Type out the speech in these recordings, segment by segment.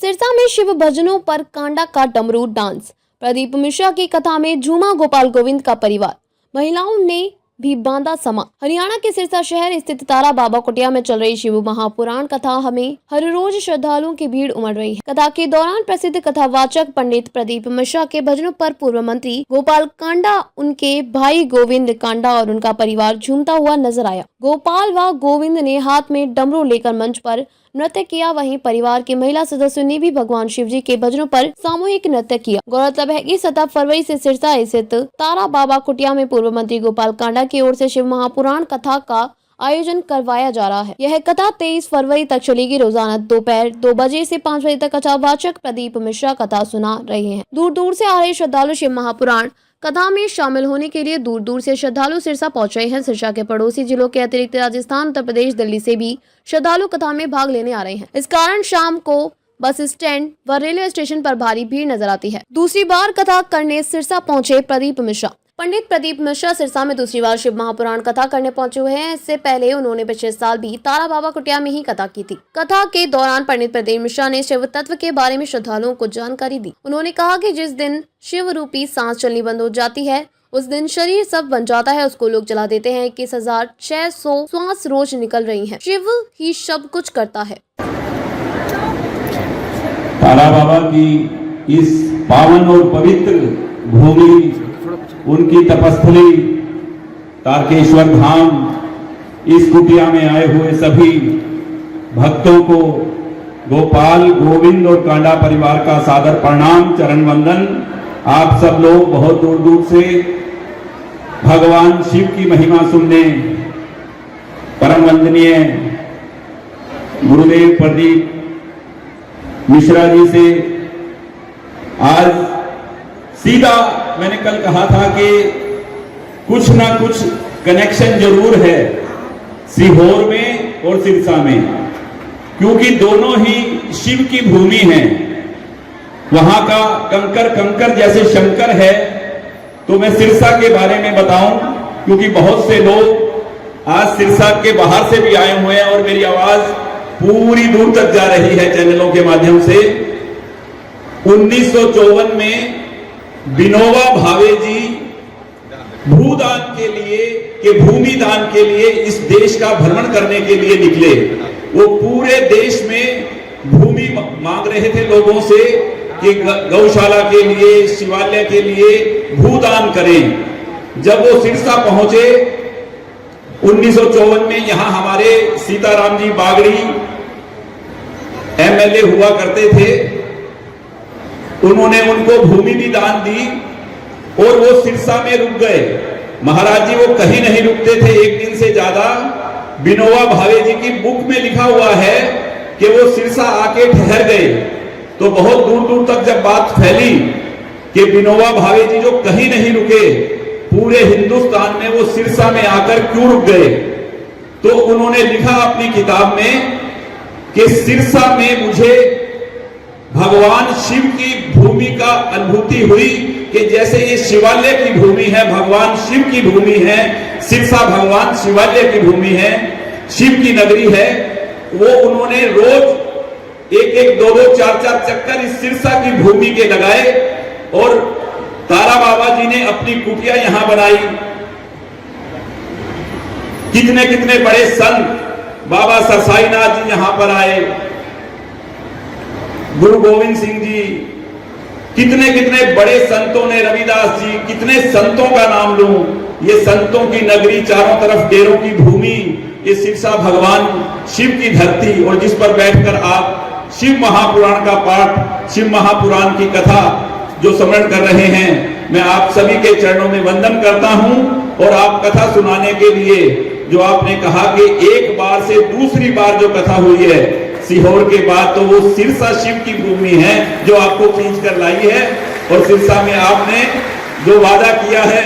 सिरसा में शिव भजनों पर कांडा का डमरू डांस। प्रदीप मिश्रा की कथा में झूमा गोपाल गोविंद का परिवार। महिलाओं ने भी बांधा समा। हरियाणा के सिरसा शहर स्थित तारा बाबा कुटिया में चल रही शिव महापुराण कथा हमें हर रोज श्रद्धालुओं की भीड़ उमड़ रही है। कथा के दौरान प्रसिद्ध कथावाचक पंडित प्रदीप मिश्रा के भजनों पर पूर्व मंत्री गोपाल कांडा, उनके भाई गोविंद कांडा और उनका परिवार झूमता हुआ नजर आया। गोपाल व गोविंद ने हाथ में डमरू लेकर मंच पर नृत्य किया। वहीं परिवार के महिला सदस्यों ने भी भगवान शिव जी के भजनों पर सामूहिक नृत्य किया। गौरतलब है कि 7 फरवरी से सिरसा स्थित तारा बाबा कुटिया में पूर्व मंत्री गोपाल कांडा की ओर से शिव महापुराण कथा का आयोजन करवाया जा रहा है। यह कथा 23 फरवरी तक चलेगी। रोजाना दोपहर 2 बजे से 5 बजे तक कथावाचक प्रदीप मिश्रा कथा सुना रहे हैं। दूर दूर से आ रहे श्रद्धालु शिव महापुराण कथा में शामिल होने के लिए दूर दूर से श्रद्धालु सिरसा पहुंच रहे हैं। सिरसा के पड़ोसी जिलों के अतिरिक्त राजस्थान, उत्तर प्रदेश, दिल्ली से भी श्रद्धालु कथा में भाग लेने आ रहे हैं। इस कारण शाम को बस स्टैंड व रेलवे स्टेशन पर भारी भीड़ नजर आती है। दूसरी बार कथा करने सिरसा पहुंचे प्रदीप मिश्रा। पंडित प्रदीप मिश्रा सिरसा में दूसरी बार शिव महापुराण कथा करने पहुंचे हुए हैं। इससे पहले उन्होंने पिछले साल भी तारा बाबा कुटिया में ही कथा की थी। कथा के दौरान पंडित प्रदीप मिश्रा ने शिव तत्व के बारे में श्रद्धालुओं को जानकारी दी। उन्होंने कहा कि जिस दिन शिव रूपी सांस चलनी बंद हो जाती है, उस दिन शरीर सब बन जाता है। उसको लोग जला देते हैं। 21,600 श्वास रोज निकल रही है। शिव ही सब कुछ करता है। तारा बाबा की इस पावन और पवित्र भूमि, उनकी तपस्थली तारकेश्वर धाम, इस कुटिया में आए हुए सभी भक्तों को गोपाल, गोविंद और कांडा परिवार का सादर प्रणाम, चरण वंदन। आप सब लोग बहुत दूर दूर से भगवान शिव की महिमा सुनने परम वंदनीय गुरुदेव प्रदीप मिश्रा जी से आज सीधा, मैंने कल कहा था कि कुछ ना कुछ कनेक्शन जरूर है सीहोर में और सिरसा में, क्योंकि दोनों ही शिव की भूमि है। वहां का कंकर कंकर जैसे शंकर है। तो मैं सिरसा के बारे में बताऊं, क्योंकि बहुत से लोग आज सिरसा के बाहर से भी आए हुए हैं और मेरी आवाज पूरी दूर तक जा रही है चैनलों के माध्यम से। 1954 में विनोबा भावे जी भूदान के लिए, भूमि दान के लिए इस देश का भ्रमण करने के लिए निकले। वो पूरे देश में भूमि मांग रहे थे लोगों से कि गौशाला के लिए, शिवालय के लिए भूदान करें। जब वो सिरसा पहुंचे 1954 में, यहां हमारे सीताराम जी बागड़ी एमएलए हुआ करते थे। उन्होंने उनको भूमि भी दान दी और वो सिरसा में रुक गए। महाराज जी वो कहीं नहीं रुकते थे एक दिन से ज्यादा। विनोबा भावे जी की बुक में लिखा हुआ है कि वो सिरसा आके ठहर गए। तो बहुत दूर दूर तक जब बात फैली कि विनोबा भावे जी जो कहीं नहीं रुके, पूरे हिंदुस्तान में वो सिरसा में आकर क्यों रुक गए, तो उन्होंने लिखा अपनी किताब में कि सिरसा में मुझे भगवान शिव की भूमि का अनुभूति हुई कि जैसे ये शिवालय की भूमि है, भगवान शिव की भूमि है, सिरसा भगवान शिवालय की भूमि है, शिव की नगरी है। वो उन्होंने रोज 1-1, 2-2, 4-4 चक्कर इस सिरसा की भूमि के लगाए और तारा बाबा जी ने अपनी कुटिया यहां बनाई। कितने कितने बड़े संत, बाबा सरसाईनाथ जी यहां पर आए, गुरु गोविंद सिंह जी, कितने कितने बड़े संतों ने, रविदास जी, कितने संतों का नाम लूं। ये संतों की नगरी, चारों तरफ डेरों की भूमि, ये सिरसा भगवान शिव की धरती, और जिस पर बैठकर आप शिव महापुराण का पाठ, शिव महापुराण की कथा जो स्मरण कर रहे हैं, मैं आप सभी के चरणों में वंदन करता हूं। और आप कथा सुनाने के लिए जो आपने कहा कि एक बार से दूसरी बार जो कथा हुई है सीहोर के बाद, तो वो सिरसा शिव की भूमि है जो आपको खींच कर लाई है। और सिरसा में आपने जो वादा किया है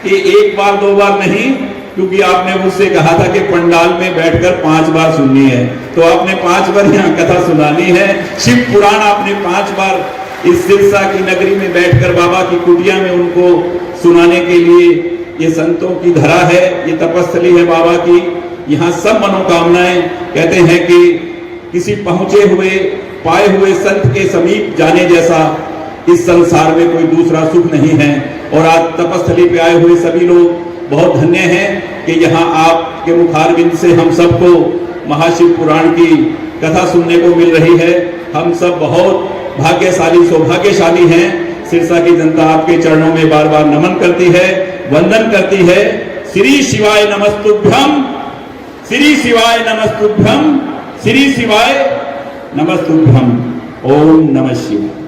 कि 1 बार 2 बार नहीं, क्योंकि आपने मुझसे कहा था कि पंडाल में बैठकर 5 बार सुननी है, तो आपने 5 बार यहाँ कथा सुनानी है। शिव पुराण आपने 5 बार इस सिरसा की नगरी में बैठकर बाबा की कुटिया में उनको सुनाने के लिए। ये संतों की धरा है, ये तपस्थली है बाबा की। यहाँ सब मनोकामनाएं, कहते हैं कि किसी पहुंचे हुए पाए हुए संत के समीप जाने जैसा इस संसार में कोई दूसरा सुख नहीं है। और आज तपस्थली पे आए हुए सभी लोग बहुत धन्य हैं कि यहाँ आपके मुखारविंद से हम सबको महाशिव पुराण की कथा सुनने को मिल रही है। हम सब बहुत भाग्यशाली सौभाग्यशाली हैं। सिरसा की जनता आपके चरणों में बार बार नमन करती है, वंदन करती है। श्री शिवाय नमस्तुभ्यम, श्री शिवाय नमस्तुभ्यम, श्री शिवाय नमस्तुभ्यम। ओम नमः शिवाय।